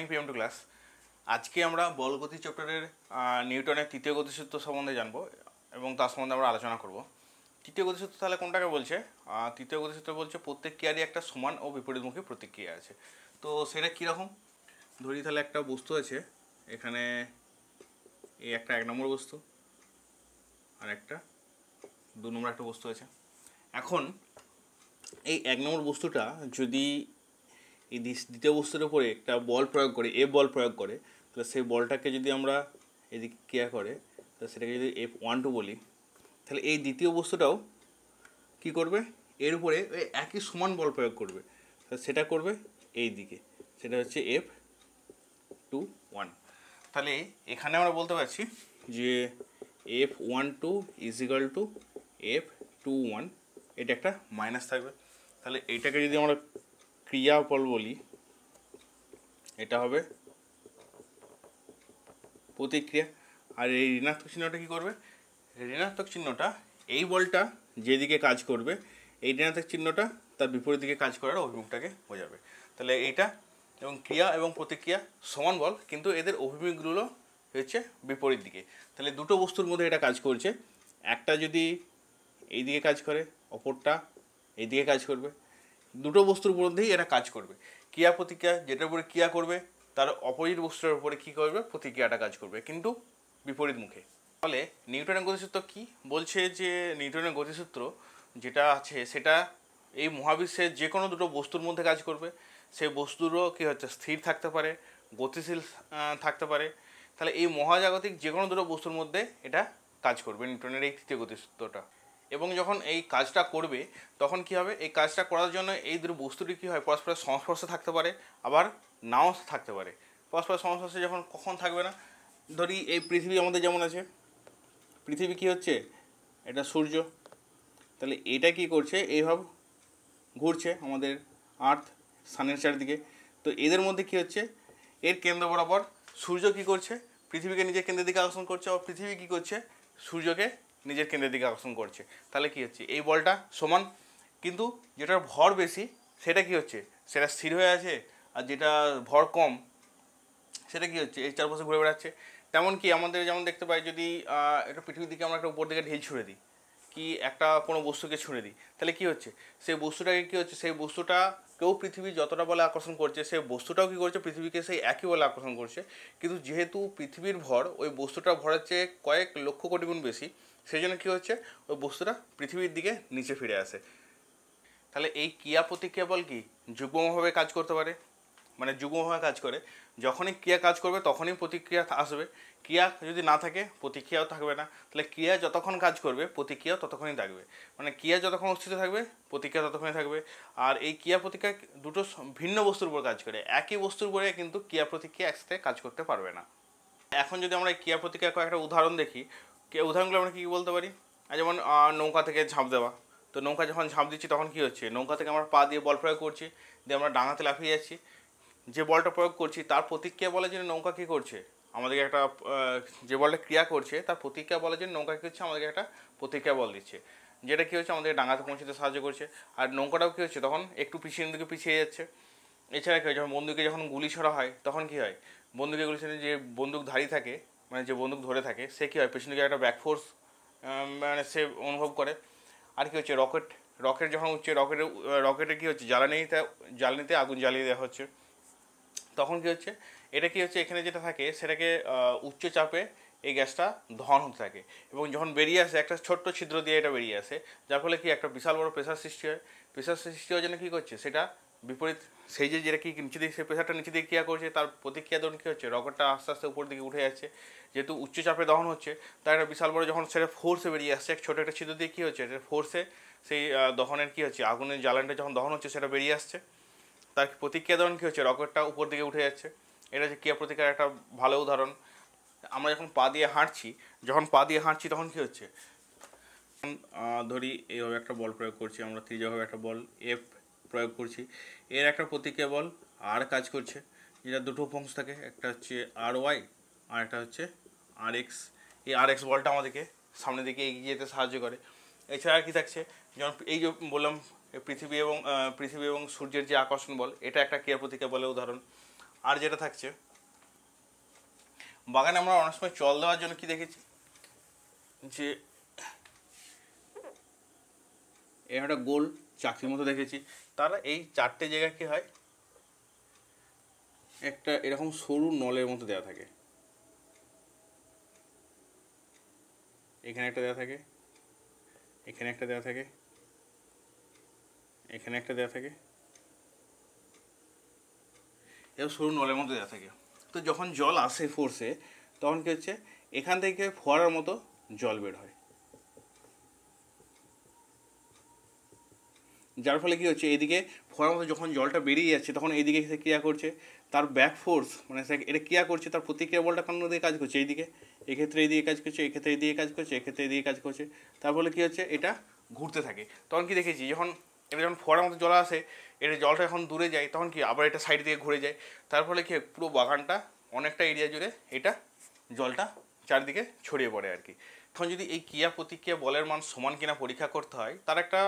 Morning PM two class. আজকে আমরা বলগতি চ্যাপ্টারের নিউটনের তৃতীয় গতিসূত্র সম্বন্ধে জানবো এবং তার সম্বন্ধে আমরা আলোচনা করব। তৃতীয় গতিসূত্র তাহলে কোনটাকে বলছে? তৃতীয় গতিসূত্র বলছে প্রত্যেক ক্রিয়ারই একটা সমান ও বিপরীতমুখী প্রতিক্রিয়া আছে। তো সেটা কীরকম? ধরি তাহলে একটা বস্তু আছে, এখানে এই একটা 1 নম্বর বস্তু আর একটা 2 নম্বর একটা বস্তু আছে। এখন এই 1 নম্বর বস্তুটা যদি এই দ্বিতীয় বস্তুর উপরে একটা বল প্রয়োগ করে, বল প্রয়োগ করে, তাহলে সেই বলটাকে যদি আমরা এদিকে ক্রিয়া করে, তাহলে সেটাকে যদি F12 বলি, তাহলে এই দ্বিতীয় বস্তুটাও কি করবে, এর উপরে একই সমান বল প্রয়োগ করবে। তাহলে সেটা করবে এই দিকে, সেটা হচ্ছে F21। তাহলে এখানে আমরা বলতে পারছি যে F12 = F21, এটা একটা মাইনাস থাকবে। তাহলে এইটাকে যদি আমরা ক্রিয়া বল বলি, এটা হবে প্রতিক্রিয়া। আর এই ঋণাত্মক চিহ্নটা কী করবে? ঋণাত্মক চিহ্নটা এই বলটা যেদিকে কাজ করবে, এই ঋণাত্মক চিহ্নটা তার বিপরীত দিকে কাজ করার অভিমুখটাকে বোঝাবে। তাহলে এইটা এবং ক্রিয়া এবং প্রতিক্রিয়া সমান বল, কিন্তু এদের অভিমুখগুলো হচ্ছে বিপরীত দিকে। তাহলে দুটো বস্তুর মধ্যে এটা কাজ করছে, একটা যদি এই দিকে কাজ করে, অপরটা এই দিকে কাজ করবে। দুটো বস্তুর মধ্যেই এরা কাজ করবে। ক্রিয়া প্রতিক্রিয়া, যেটার উপরে ক্রিয়া করবে তার অপোজিট বস্তুর উপরে কী করবে, প্রতিক্রিয়াটা কাজ করবে, কিন্তু বিপরীত মুখে। ফলে নিউটনের গতিসূত্র কি বলছে? যে নিউটনের গতিসূত্র যেটা আছে সেটা এই মহাবিশ্বের যে কোনো দুটো বস্তুর মধ্যে কাজ করবে। সেই বস্তুরও কী হচ্ছে, স্থির থাকতে পারে, গতিশীল থাকতে পারে। তাহলে এই মহাজাগতিক যে কোনো দুটো বস্তুর মধ্যে এটা কাজ করবে, নিউটনের এই তৃতীয় গতিসূত্রটা। এবং যখন এই কাজটা করবে তখন কি হবে, এই কাজটা করার জন্য এই দুটো বস্তুটি কী হয়, পরস্পরের সংস্পর্শে থাকতে পারে, আবার নাও থাকতে পারে। পরস্পরের সংস্পর্শে যখন কখন থাকবে না, ধরি এই পৃথিবী আমাদের যেমন আছে, পৃথিবী কি হচ্ছে, এটা সূর্য। তাহলে এটা কি করছে, এইভাবে ঘুরছে আমাদের আর্থ সানের চারদিকে। তো এদের মধ্যে কি হচ্ছে, এর কেন্দ্র বরাবর সূর্য কি করছে, পৃথিবীকে নিজের কেন্দ্রের দিকে আকর্ষণ করছে, আর পৃথিবী কি করছে, সূর্যকে নিজের কেন্দ্রের দিকে আকর্ষণ করছে। তাহলে কি হচ্ছে, এই বলটা সমান, কিন্তু যেটার ভর বেশি সেটা কি হচ্ছে, সেটা স্থির হয়ে আছে, আর যেটা ভর কম সেটা কি হচ্ছে, এই চারপাশে ঘুরে বেড়াচ্ছে। তেমন কি আমাদের যেমন দেখতে পাই, যদি একটা পৃথিবীর দিকে আমরা একটা উপর দিকে ঢিল ছুঁড়ে দিই, কি একটা কোনো বস্তুকে ছুঁড়ে দিই, তাহলে কি হচ্ছে, সেই বস্তুটাকে কী হচ্ছে, সেই বস্তুটা কেউ পৃথিবী যতটা বলে আকর্ষণ করছে, সেই বস্তুটাও কী করছে, পৃথিবীকে সেই একই বলে আকর্ষণ করছে। কিন্তু যেহেতু পৃথিবীর ভর ওই বস্তুটার ভরের চেয়ে কয়েক লক্ষ কোটি গুণ বেশি, সেই জন্য কী হচ্ছে, ওই বস্তুটা পৃথিবীর দিকে নিচে ফিরে আসে। তাহলে এই ক্রিয়া প্রতিক্রিয়া বল কি যুগ্মভাবে কাজ করতে পারে, মানে যুগ্মভাবে কাজ করে। যখনই ক্রিয়া কাজ করবে তখনই প্রতিক্রিয়া আসবে, ক্রিয়া যদি না থাকে প্রতিক্রিয়াও থাকবে না। তাহলে ক্রিয়া যতক্ষণ কাজ করবে প্রতিক্রিয়াও ততক্ষণই থাকবে, মানে ক্রিয়া যতক্ষণ অস্তিত্ব থাকবে প্রতিক্রিয়া ততক্ষণই থাকবে। আর এই ক্রিয়া প্রতিক্রিয়া দুটো ভিন্ন বস্তুর উপর কাজ করে, একই বস্তুর উপরে কিন্তু ক্রিয়া প্রতিক্রিয়া একসাথে কাজ করতে পারবে না। এখন যদি আমরা এই ক্রিয়া প্রতিক্রিয়া কয়েকটা উদাহরণ দেখি, উদাহরণগুলো আমরা কী বলতে পারি, যেমন নৌকা থেকে ঝাঁপ দেওয়া। তো নৌকা যখন ঝাঁপ দিচ্ছি তখন কী হচ্ছে, নৌকা থেকে আমরা পা দিয়ে বল প্রয়োগ করছি, দিয়ে আমরা ডাঙাতে লাফিয়ে যাচ্ছি। যে বলটা প্রয়োগ করছি তার প্রতিক্রিয়া বলার জন্য নৌকা কী করছে, আমাদেরকে একটা যে বলটা ক্রিয়া করছে তার প্রতিক্রিয়া বলার জন্য নৌকা কী হচ্ছে, আমাদেরকে একটা প্রতিক্রিয়া বল দিচ্ছে, যেটা কী হচ্ছে, আমাদের ডাঙাতে পৌঁছতে সাহায্য করছে। আর নৌকাটাও কী হচ্ছে, তখন একটু পিছিয়ে দিকে পিছিয়ে যাচ্ছে। এছাড়া কী হয়, যখন বন্দুকে যখন গুলি ছোড়া হয় তখন কী হয়, বন্দুকে গুলি ছোড়ে যে বন্দুকধারী থাকে, মানে যে বন্দুক ধরে থাকে, সে কী হয়, পেছনে গিয়ে একটা ব্যাকফোর্স মানে সে অনুভব করে। আর কী হচ্ছে, রকেট যখন উঠছে, রকেটে কী হচ্ছে, জ্বালানিতে আগুন জ্বালিয়ে দেওয়া হচ্ছে। তখন কী হচ্ছে, এটা কী হচ্ছে, এখানে যেটা থাকে সেটাকে উচ্চ চাপে এই গ্যাসটা দহন হতে থাকে, এবং যখন বেরিয়ে আসে একটা ছোট্ট ছিদ্র দিয়ে এটা বেরিয়ে আসে, যার ফলে কি একটা বিশাল বড় প্রেশার সৃষ্টি হয়। প্রেশার সৃষ্টি হওয়ার জন্য কী করছে, সেটা বিপরীত, সেই যে যেটা কি নিচে দিকে, সেই প্রেশারটা নিচে দিকে ক্রিয়া করছে, তার প্রতিক্রিয়া ধরুন কী হচ্ছে, রকেটটা আস্তে আস্তে উপর দিকে উঠে যাচ্ছে। যেহেতু উচ্চ চাপে দহন হচ্ছে, তার একটা বিশাল বড় যখন সেটা ফোর্সে বেরিয়ে আসছে, ছোটো একটা ছিদ্র দিয়ে কী হচ্ছে, ফোর্সে সেই দহনের কী হচ্ছে, আগুনের জ্বালানিটা যখন দহন হচ্ছে সেটা বেরিয়ে আসছে, তার প্রতিক্রিয়া ধরুন কী হচ্ছে, রকেটটা উপর দিকে উঠে যাচ্ছে। এটা হচ্ছে ক্রিয়া প্রতিক্রিয়ার একটা ভালো উদাহরণ। আমরা যখন পা দিয়ে হাঁটছি তখন কী হচ্ছে, ধরি এইভাবে একটা বল প্রয়োগ করছি, আমরা ত্রিজ্যভাবে একটা বল F প্রয়োগ করছি, এর একটা প্রতিক্রিয়া বল আর কাজ করছে, যেটা দুটো অংশ থাকে, একটা হচ্ছে RY আর একটা হচ্ছে RX। এই RX বলটা আমাদেরকে সামনের দিকে এগিয়ে যেতে সাহায্য করে। এছাড়া কী থাকছে, যেমন এই যে বললাম পৃথিবী এবং সূর্যের যে আকর্ষণ বল, এটা একটা ক্রিয়া প্রতিক্রিয়া বলের উদাহরণ। আর যেটা থাকছে, বাগানে আমরা অনেক সময় জল দেওয়ার জন্য কি দেখেছি, যে একটা গোল চাকরির মতো দেখেছি। তারা এই 4টে জায়গায় কি হয়, একটা এরকম সরু নলের মতো দেওয়া থাকে। এখানে একটা দেওয়া থাকে, এখানে একটা দেওয়া থাকে, এখানে একটা দেওয়া থাকে, এবার সরু নলের মতো দেওয়া থাকে। তো যখন জল আসে ফোর্সে, তখন কি হচ্ছে, এখান থেকে ফোয়ারার মতো জল বের হয়, যার ফলে কী হচ্ছে, এদিকে ফোয়ারার মতো যখন জলটা বেরিয়ে যাচ্ছে, তখন এইদিকে সে ক্রিয়া করছে, তার ব্যাক ফোর্স মানে এটা ক্রিয়া করছে, তার প্রতিক্রিয়া বলটা কোন দিকে কাজ করছে, এইদিকে, এক্ষেত্রে এইদিকে কাজ করছে, এক্ষেত্রে এইদিকে কাজ করছে, এক্ষেত্রে এইদিকে কাজ করছে। তার ফলে কী হচ্ছে, এটা ঘুরতে থাকে। তখন কি দেখেছি, যখন এটা যখন ফোয়ারার মতো জল আসে, এটা জলটা যখন দূরে যায়, তখন কি আবার এটা সাইড দিকে ঘুরে যায়। তার ফলে কি পুরো বাগানটা অনেকটা এরিয়া জুড়ে এটা জলটা চারদিকে ছড়িয়ে পড়ে আর কি। এখন যদি এই ক্রিয়া প্রতিক্রিয়া বলের মান সমান কিনা পরীক্ষা করতে হয়, তার একটা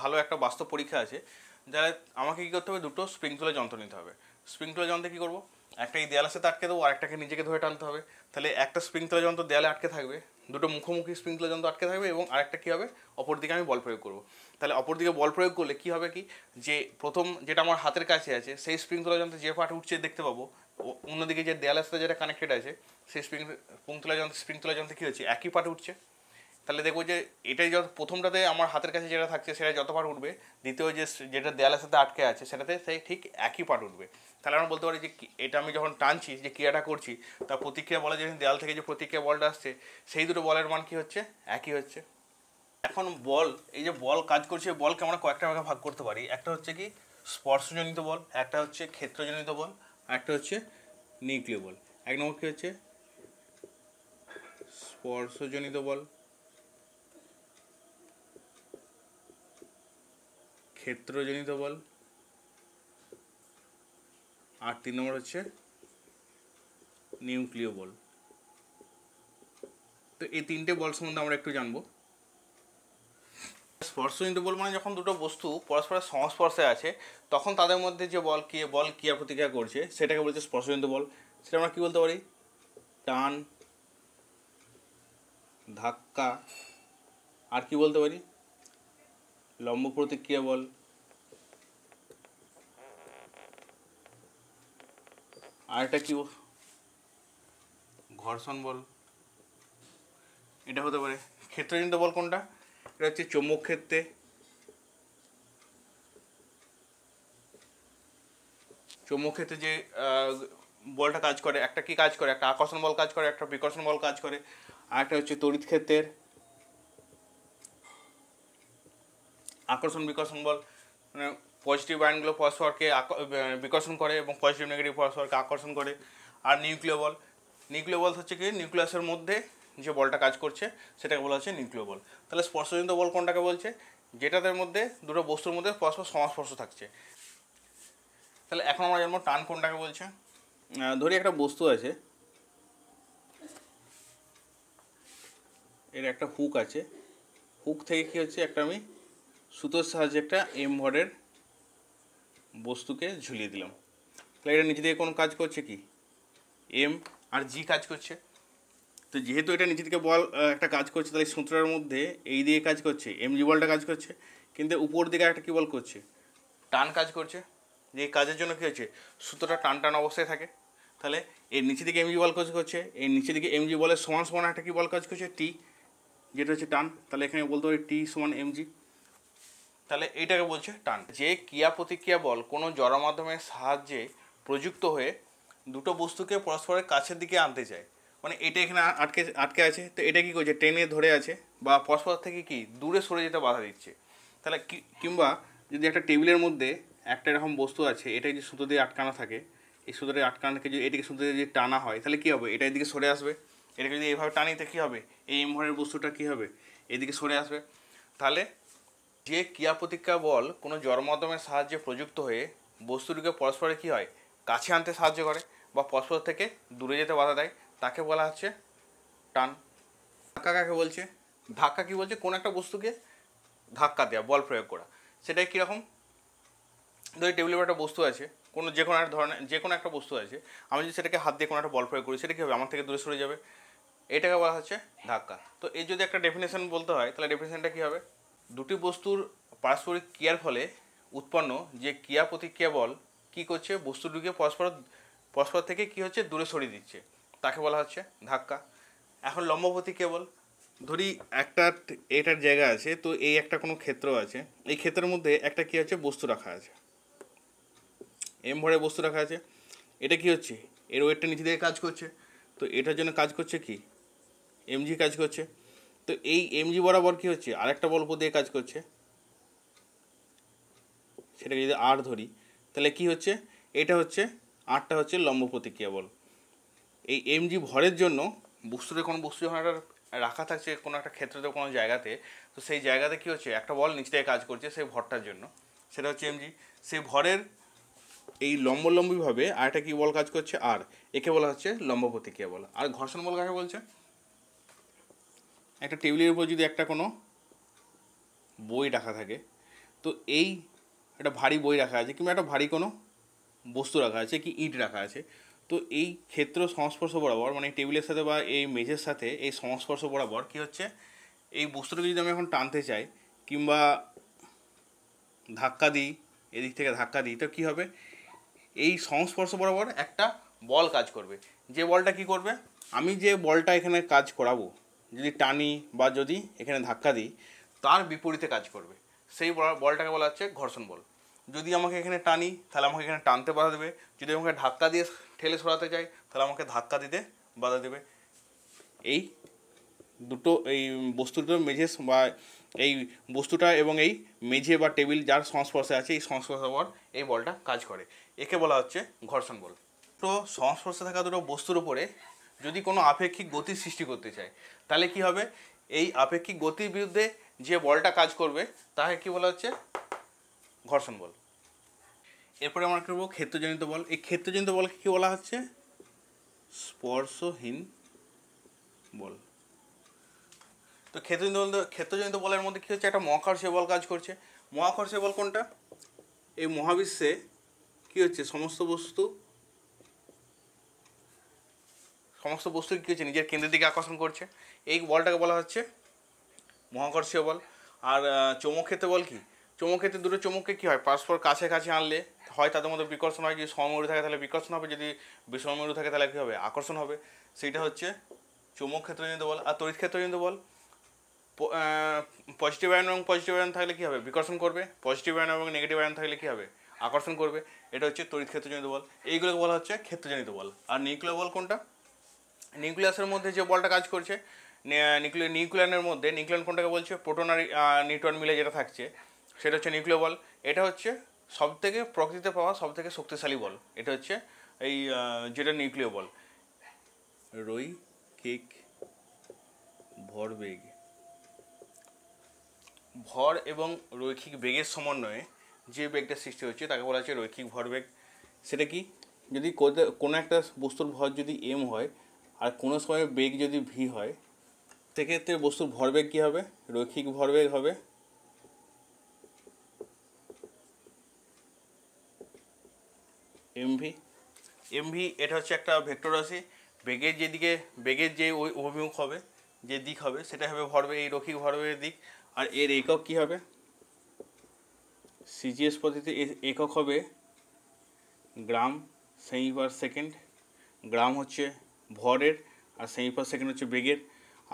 ভালো একটা বাস্তব পরীক্ষা আছে। যারা আমাকে কী করতে হবে, দুটো স্প্রিংকলার যন্ত্র নিতে হবে। স্প্রিংকলার যন্ত্রে কী করবো, একটা এই দেয়ালের সাথে আটকে দেবো, আরেকটাকে নিজেকে ধরে টানতে হবে। তাহলে একটা স্প্রিংকলার যন্ত্র দেয়ালে আটকে থাকবে, দুটো মুখোমুখি স্প্রিংকলার যন্ত্র আটকে থাকবে, এবং আরেকটা কী হবে, অপর দিকে আমি বল প্রয়োগ করবো। তাহলে অপর দিকে বল প্রয়োগ করলে কী হবে, কি যে প্রথম যেটা আমার হাতের কাছে আছে, সেই স্প্রিংকলার যন্ত্রে যে পার্ট উঠছে দেখতে পাবো, অন্যদিকে যে দেয়ালের সাথে যেটা কানেক্টেড আছে, সেই স্প্রিংকলার যন্ত্রে কী হচ্ছে, একই পার্ট উঠছে। তাহলে দেখবো যে এটাই যত প্রথমটাতে আমার হাতের কাছে যেটা থাকছে সেটা যত পার্ট উঠবে, দ্বিতীয় যেটা দেয়ালের সাথে আটকে আছে সেটাতে সেই ঠিক একই পার্ট উঠবে। তাহলে আমরা বলতে পারি যে এটা আমি যখন টানছি, যে ক্রিয়াটা করছি, তার প্রতিক্রিয়া বলে যখন দেয়াল থেকে যে প্রতিক্রিয়া বলটা আসছে, সেই দুটো বলের মান কী হচ্ছে, একই হচ্ছে। এখন বল, এই যে বল কাজ করছে, বলকে আমরা কয়েকটা ভাগে ভাগ করতে পারি। একটা হচ্ছে কি স্পর্শজনিত বল, একটা হচ্ছে ক্ষেত্রজনিত বল, আর একটা হচ্ছে নিউক্লিয় বল। এক নম্বর কী হচ্ছে স্পর্শজনিত বল, ক্ষেত্রজনিত বল, আর 3 নম্বর হচ্ছে নিউক্লিয় বল। তো এই 3টে বল সম্বন্ধে আমরা একটু জানবো। স্পর্শজনিত বল মানে যখন দুটো বস্তু পরস্পরের সংস্পর্শে আছে, তখন তাদের মধ্যে যে বল ক্রিয়া প্রতিক্রিয়া করছে, সেটাকে বলছে স্পর্শজনিত বল। সেটা আমরা কী বলতে পারি, টান, ধাক্কা, আর কি বলতে পারি, লম্ব প্রতিক্রিয়া বল, আর একটা কি ঘর্ষণ বল। এটা হতে পারে। ক্ষেত্রজনিত বল কোনটা, এটা হচ্ছে চৌম্বক ক্ষেত্রে, যে বলটা কাজ করে, একটা কি কাজ করে, একটা আকর্ষণ বল কাজ করে, একটা বিকর্ষণ বল কাজ করে। আর একটা হচ্ছে তড়িৎ ক্ষেত্রের আকর্ষণ বিকর্ষণ বল, মানে পজিটিভ আয়নগুলো পরস্পরকে বিকর্ষণ করে এবং পজিটিভ নেগেটিভ পরস্পরকে আকর্ষণ করে। আর নিউক্লিয় বল হচ্ছে কি নিউক্লিয়াসের মধ্যে যে বলটা কাজ করছে সেটাকে বলা হচ্ছে নিউক্লিয় বল। তাহলে স্পর্শজনিত বল কোনটাকে বলছে, যেটাদের মধ্যে দুটো বস্তুর মধ্যে পরস্পর সংস্পর্শ থাকছে। তাহলে এখন আমরা জানবো টান কোনটাকে বলছে। ধরি একটা বস্তু আছে, এর একটা হুক আছে, হুক থেকে কি হচ্ছে, একটা আমি সুতোর সাহায্যে একটা এম ভরের বস্তুকে ঝুলিয়ে দিলাম। তাহলে এটা নিচে দিকে কোনো কাজ করছে কি, এম আর জি কাজ করছে। তো যেহেতু এটা নিচে দিকে বল একটা কাজ করছে, তাহলে সূত্রের মধ্যে এই দিকে কাজ করছে এম জি বলটা কাজ করছে, কিন্তু উপর দিকে একটা কী বল করছে, টান কাজ করছে। যে কাজের জন্য কী হচ্ছে, সুতোটা টান টান অবস্থায় থাকে। তাহলে এর নিচে দিকে এমজি বল কাজ করছে, এর নিচে দিকে এমজি বলের সমান সমান একটা কী বল কাজ করছে, টি, যেটা হচ্ছে টান। তাহলে এখানে বলতে পারি টি সমান এমজি। তাহলে এইটাকে বলছে টান। যে ক্রিয়া প্রতিক্রিয়া বল কোনো জড় মাধ্যমের সাহায্যে প্রযুক্ত হয়ে দুটো বস্তুকে পরস্পরের কাছের দিকে আনতে চায়, মানে এটা এখানে আটকে আছে, তো এটা কী করছে, টেনে ধরে আছে, বা পরস্পর থেকে কি দূরে সরে যেতে বাধা দিচ্ছে। তাহলে কিংবা যদি একটা টেবিলের মধ্যে একটা এরকম বস্তু আছে, এটা যদি সুতো দিয়ে আটকানো থাকে, এই সুতোটা আটকানো থেকে যদি এটাকে সুতো দিয়ে যদি টানা হয়, তাহলে কী হবে, এটা এদিকে সরে আসবে। এটাকে যদি এইভাবে টানিতে কী হবে, এই এম ভরের বস্তুটা কী হবে, এদিকে সরে আসবে। তাহলে যে ক্রিয়া প্রতিক্রিয়া বল কোনো জড় মাধ্যমের সাহায্যে প্রযুক্ত হয়ে বস্তুটিকে পরস্পরে কী হয়, কাছে আনতে সাহায্য করে বা পরস্পর থেকে দূরে যেতে বাধা দেয়, তাকে বলা হচ্ছে টান। ধাক্কা কাকে বলছে, ধাক্কা কী বলছে, কোনো একটা বস্তুকে ধাক্কা দেওয়া, বল প্রয়োগ করা। সেটাই কীরকম, ধরি টেবিলের একটা বস্তু আছে, যে কোনো একটা ধরনের যে কোনো একটা বস্তু আছে, আমি যদি সেটাকে হাত দিয়ে কোনো একটা বল প্রয়োগ করি, সেটা কী হবে, আমার থেকে দূরে সরে যাবে। এটাকে বলা হচ্ছে ধাক্কা। তো এই যদি একটা ডেফিনেশন বলতে হয়, তাহলে ডেফিনেশনটা কী হবে, দুটি বস্তুর পারস্পরিক ক্রিয়ার ফলে উৎপন্ন যে ক্রিয়া প্রতিক্রিয়া বল কী করছে, বস্তু দুটিকে পরস্পর থেকে কী হচ্ছে, দূরে সরিয়ে দিচ্ছে, তাকে বলা হচ্ছে ধাক্কা। এখন লম্ব প্রতিক্রিয়া বল, ধরি এটার জায়গা আছে, তো এই একটা কোনো ক্ষেত্র আছে, এই ক্ষেত্রের মধ্যে একটা কী আছে, বস্তু রাখা আছে, এম ভরে বস্তু রাখা আছে। এটা কি হচ্ছে, এর ওয়েটটা নিচে দিকে কাজ করছে, তো এটার জন্য কাজ করছে কি, এমজি কাজ করছে। তো এই এমজি বরাবর কি হচ্ছে, আরেকটা বল উপর দিয়ে কাজ করছে, সেটাকে যদি আর ধরি, তাহলে কি হচ্ছে, এটা হচ্ছে আরটা হচ্ছে লম্ব প্রতিক্রিয়া বল। এই এমজি ভরের জন্য কোনো বস্তু যখন একটা রাখা থাকছে কোনো একটা ক্ষেত্রে কোনো জায়গাতে, তো সেই জায়গাতে কি হচ্ছে, একটা বল নিচ থেকে কাজ করছে সেই ভরটার জন্য, সেটা হচ্ছে এমজি। সেই ভরের এই লম্বভাবে আরেকটা কি বল কাজ করছে, আর একে বলা হচ্ছে লম্ব প্রতিক্রিয়া বল। আর ঘর্ষণ বল কাকে বলছে, একটা টেবিলের উপর যদি একটা কোনো বই রাখা থাকে, তো এই একটা ভারী বই রাখা আছে কিংবা একটা ভারী কোনো বস্তু রাখা আছে, কি ইট রাখা আছে, তো এই ক্ষেত্র সংস্পর্শ বরাবর, মানে টেবিলের সাথে বা এই মেঝের সাথে এই সংস্পর্শ বরাবর কি হচ্ছে, এই বস্তুটাকে যদি আমি এখন টানতে চাই কিংবা ধাক্কা দিই, এদিক থেকে ধাক্কা দিই, তো কী হবে, এই সংস্পর্শ বরাবর একটা বল কাজ করবে। যে বলটা কি করবে, আমি যে বলটা এখানে কাজ করাবো, যদি টানি বা যদি এখানে ধাক্কা দিই, তার বিপরীতে কাজ করবে, সেই বলটাকে বলা হচ্ছে ঘর্ষণ বল। যদি আমাকে এখানে টানি, তাহলে আমাকে এখানে টানতে বাধা দেবে, যদি আমাকে ধাক্কা দিয়ে ঠেলে সরাতে চাই, তাহলে আমাকে ধাক্কা দিতে বাধা দেবে। এই দুটো এই বস্তুটা মেঝে বা এই বস্তুটা এবং এই মেঝে বা টেবিল যার সংস্পর্শে আছে, এই সংস্পর্শের পর এই বলটা কাজ করে, একে বলা হচ্ছে ঘর্ষণ বল। তো সংস্পর্শে থাকা দুটো বস্তুর উপরে যদি কোনো আপেক্ষিক গতির সৃষ্টি করতে চায়, তাহলে কি হবে, এই আপেক্ষিক গতির বিরুদ্ধে যে বলটা কাজ করবে তাকে কি বলা হচ্ছে, ঘর্ষণ বল। এরপরে আমরা করবো ক্ষেত্রজনিত বল। এই ক্ষেত্রজনিত বলকে কী বলা হচ্ছে, স্পর্শহীন বল। তো ক্ষেত্রজনিত বলের মধ্যে কী হচ্ছে, একটা মহাকর্ষীয় বল কাজ করছে। মহাকর্ষীয় বল কোনটা, এই মহাবিশ্বে কী হচ্ছে, সমস্ত বস্তু কী হচ্ছে, নিজের কেন্দ্রের দিকে আকর্ষণ করছে, এই বলটাকে বলা হচ্ছে মহাকর্ষীয় বল। আর চৌম্বক ক্ষেত্র বল কি, চৌম্বক ক্ষেত্রে দুটো চৌম্বককে কী হয়, পরস্পর কাছে আনলে হয় তাদের মধ্যে বিকর্ষণ হয়, যদি সমমেরু থাকে তাহলে বিকর্ষণ হবে, যদি বিষমমেরু থাকে তাহলে কী হবে, আকর্ষণ হবে, সেইটা হচ্ছে চৌম্বক ক্ষেত্রজনিত বল। আর তড়িৎ ক্ষেত্রজনিত বল, পজিটিভ আয়ন এবং পজিটিভ আয়ন থাকলে কী হবে, বিকর্ষণ করবে, পজিটিভ আয়ন এবং নেগেটিভ আয়ন থাকলে কী হবে, আকর্ষণ করবে, এটা হচ্ছে তড়িৎ ক্ষেত্রজনিত বল। এইগুলোকে বলা হচ্ছে ক্ষেত্রজনিত বল। আর নিউক্লিয় বল কোনটা, নিউক্লিয়াসের মধ্যে যে বলটা কাজ করছে, নিউক্লিয়ানের মধ্যে, নিউক্লিয়ান কোনটাকে বলছে, প্রোটন আর নিউট্রন মিলে যেটা থাকছে, সেটা হচ্ছে নিউক্লিয় বল। এটা হচ্ছে সবথেকে প্রকৃতিতে পাওয়া সবথেকে শক্তিশালী বল, এটা হচ্ছে এই যেটা নিউক্লিয় বল। রৈখিক ভরবেগ, ভর এবং রৈখিক বেগের সমন্বয়ে যে বেগটা সৃষ্টি হচ্ছে তাকে বলা হচ্ছে রৈখিক ভরবেগ। সেটা কি, যদি কোনো একটা বস্তুর ভর যদি এম হয় আর কোনো সময় বেগ যদি ভি হয়, সেক্ষেত্রে বস্তুর ভরবেগ কী হবে, রৈখিক ভরবেগ হবে এমভি। এমভি এটা হচ্ছে একটা ভেক্টর রাশি, বেগের যে ওই অভিমুখ হবে, যে দিক হবে, সেটা হবে ভরবেগ, এই রৈখিক ভরবেগের দিক। আর এর একক কী হবে, সিজিএস পদ্ধতিতে একক হবে গ্রাম সেমি পার সেকেন্ড। গ্রাম হচ্ছে ভরের আর সেমি পার সেকেন্ড হচ্ছে বেগের।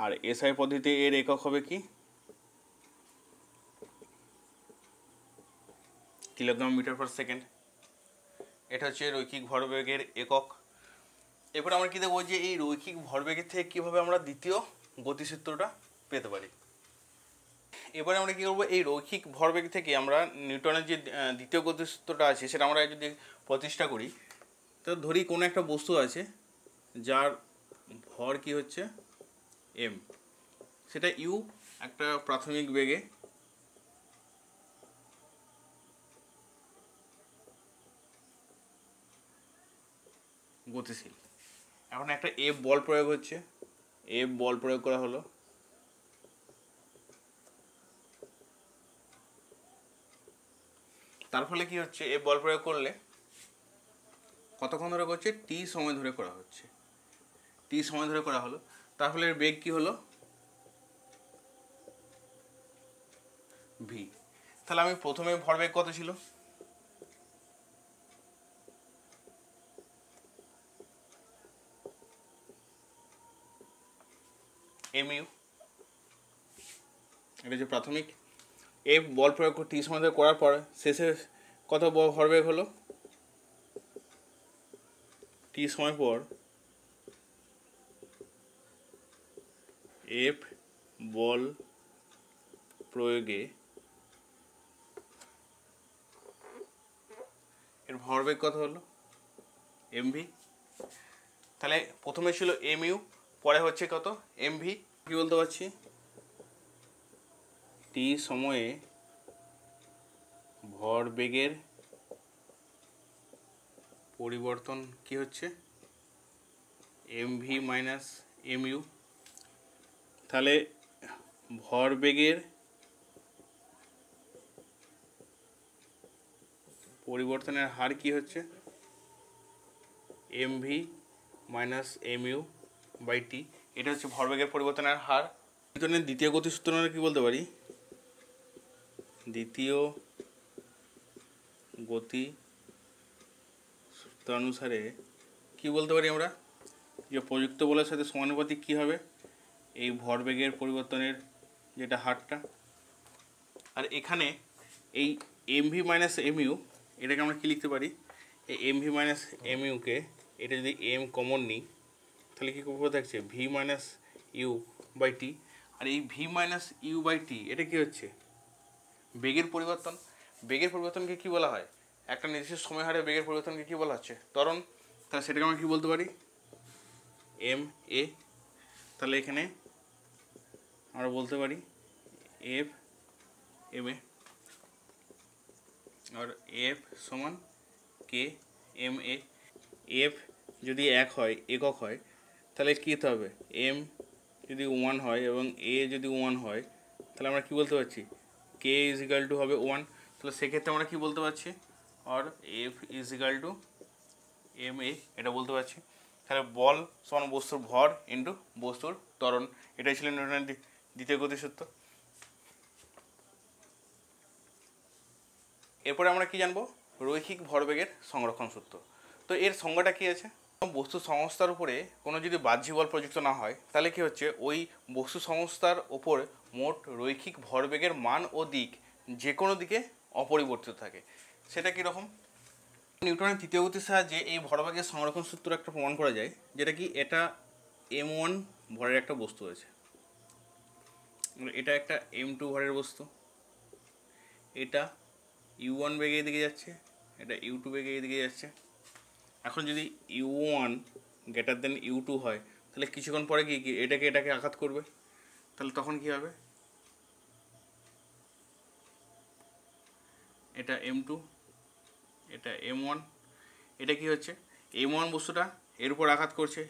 আর এসআই পদ্ধতিতে এর একক হবে কি, কিলোগ্রাম মিটার পার সেকেন্ড। এটা হচ্ছে রৈখিক ভরবেগের একক। এরপর আমরা কী দেখবো, যে এই রৈখিক ভরবেগের থেকে কীভাবে আমরা দ্বিতীয় গতিসূত্রটা পেতে পারি। এবারে আমরা কী করবো, এই রৈখিক ভরবেগ থেকে আমরা নিউটনের যে দ্বিতীয় গতিসূত্রটা আছে সেটা আমরা যদি প্রতিষ্ঠা করি, তো ধরি কোনো একটা বস্তু আছে যার ভর কি হচ্ছে এম, সেটা ইউ একটা প্রাথমিক বেগে গতিশীল। এখন একটা এফ বল প্রয়োগ হচ্ছে, এফ বল প্রয়োগ করা হলো, তার ফলে কি হচ্ছে, এফ বল প্রয়োগ করলে কতক্ষণ ধরে করছে? টি সময় ধরে করা হচ্ছে, টি সময় ধরে করা হলো। তাহলে এর বেগ কি হলো? ভি। তাহলে আমি প্রথমে ভরবেগ কত ছিল? এমইউ, এটা হচ্ছে প্রাথমিক। এ বল প্রয়োগ টি সময় ধরে করার পর শেষে কত ভরবেগ হলো? টি সময় পর এফ বল প্রয়োগে এর ভরবেগ কত হলো? এমভি। তাহলে প্রথমে ছিল এমইউ, পরে হচ্ছে কত? এমভি। কি বলতে পারছি? টি সময়ে ভরবেগের পরিবর্তন কি হচ্ছে? MV minus mu. তাহলে ভরবেগের পরিবর্তনের হার কি হচ্ছে? MV minus mu by T. এটা হচ্ছে ভরবেগের পরিবর্তনের হার। নিউটনের দ্বিতীয় গতিসূত্র আমরা কি বলতে পারি? দ্বিতীয় গতি সূত্র অনুসারে কি বলতে পারি আমরা? যে প্রযুক্ত বলের সাথে সমানুপাতিক কী হবে? এই ভরবেগের পরিবর্তনের যেটা হারটা। আর এখানে এই এমভি মাইনাস এমইউ, এটাকে আমরা কী লিখতে পারি? এই এমভি মাইনাস এমইউকে এটা যদি এম কমন নিই তাহলে কী উপরে থাকছে? V minus you by T. আর এই V minus you by T এটা কী হচ্ছে? বেগের পরিবর্তন। বেগের পরিবর্তনকে কী বলা হয়? একটা নির্দিষ্ট সময় হারে বেগের পরিবর্তনকে কী বলা হচ্ছে? ত্বরণ। তাহলে সেটাকে আমরা কী বলতে পারি? M A. তাহলে এখানে আমরা বলতে পারি F M A, R F সমান কে এম এ। এফ যদি একক হয় তাহলে কী হতে হবে? এম যদি 1 হয় এবং এ যদি 1 হয় তাহলে আমরা কী বলতে পারছি? কে ইজ ইকাল টু হবে 1। তাহলে সেক্ষেত্রে আমরা কী বলতে পারছি? আর F is equal to M A, এটা বলতে পারছি। তাহলে বল সমান বস্তুর ভর ইন্টু বস্তুর ত্বরণ, এটাই ছিল নিউটনের দ্বিতীয় গতিসূত্র। এরপরে আমরা কি জানবো? রৈখিক ভরবেগের সংরক্ষণ সূত্র। তো এর সংজ্ঞাটা কী আছে? বস্তু সংস্থার উপরে কোনো যদি বাহ্যিক বল প্রযুক্ত না হয় তাহলে কি হচ্ছে? ওই বস্তু সংস্থার ওপর মোট রৈখিক ভরবেগের মান ও দিক যে কোনো দিকে অপরিবর্তিত থাকে। সেটা কীরকম? নিউটনের তৃতীয় গতির সাহায্যে এই ভরবেগের সংরক্ষণ সূত্র একটা প্রমাণ করা যায়, যেটা কি এটা m1 ভরের একটা বস্তু আছে, এটা একটা m2 ভরের বস্তু, এটা u1 বেগে এদিকে যাচ্ছে, এটা u2 বেগে এদিকে যাচ্ছে। এখন যদি u1 গ্রেটার দেন u2 হয় তাহলে কিছুক্ষণ পরে কি এটাকে আঘাত করবে, তাহলে তখন কি হবে? এটা m2, এটা m1, এটা কি হচ্ছে? m1 বস্তুটা এর উপর আঘাত করছে,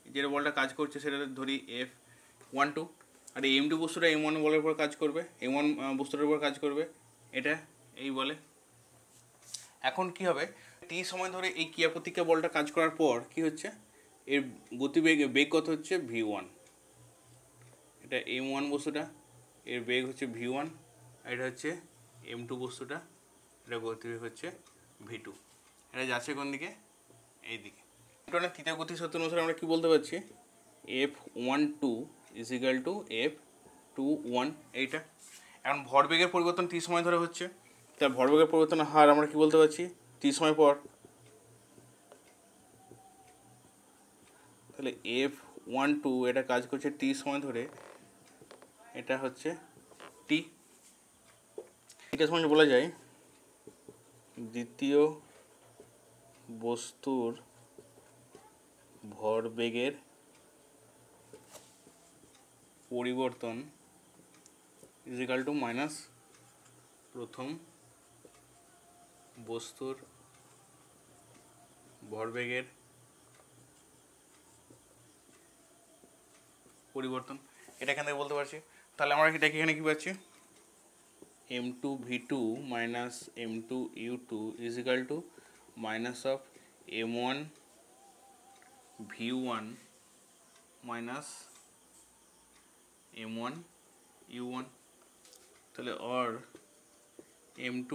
যে বলটা কাজ করছে সেটা ধরি F12, আর এই m2 বস্তুটা m1 বলের উপর কাজ করবে, m1 বস্তুটার উপর কাজ করবে, এটা এই বলে। এখন কি হবে? টি সময় ধরে এই ক্রিয়া প্রতিক্রিয়া বলটা কাজ করার পর কি হচ্ছে? এর বেগ কত হচ্ছে? v1। এটা m1 বস্তুটা, এর বেগ হচ্ছে v1, আর এটা হচ্ছে m2 বস্তুটা, এটা গতিবেগ হচ্ছে v2। এটা যাচ্ছে কোন দিকে? এই দিকে। নিউটনের তৃতীয় গতিসূত্র অনুসারে আমরা কি বলতে পারছি? F12 is equal two F21, এইটা। এখন ভরবেগের পরিবর্তন টি সময় ধরে হচ্ছে, তার ভরবেগের পরিবর্তনের হার আমরা কি বলতে পারছি? টি সময় পর। তাহলে F12 এটা কাজ করছে টি সময় ধরে, এটা হচ্ছে টি। এটা সময় বলা যায় দ্বিতীয় বস্তুর ভরবেগের পরিবর্তন ইজ ইকাল টু মাইনাস প্রথম বস্তুর ভরবেগের পরিবর্তন। এটা এখান থেকে বলতে পারছি। তাহলে আমরা এটাকে এখানে কী পাচ্ছি? m2 v2 minus m2 u2 is equal two minus of m1 v1 minus m1 u1, তাহলে or m2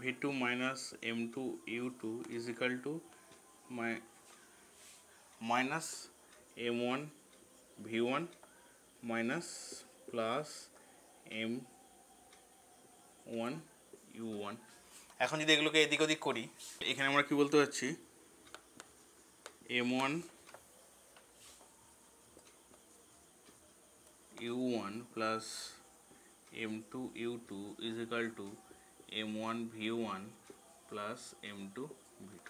v2 minus m2 u2 is equal two minus m1 v1 minus plus m1 u1। এখন যদি এগুলোকে এদিক ওদিক করি, এখানে আমরা কি বলতে পারছি, m1 u1 plus m2 u2 is equal two m1 v1 plus m2 v2।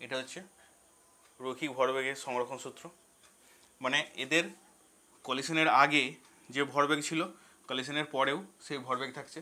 এটা হচ্ছে রৈখিক ভরবেগের সংরক্ষণ সূত্র। মানে এদের কলিশনের আগে যে ভরবেগ ছিল, কলিশনের পরেও সেই ভরবেগ থাকছে।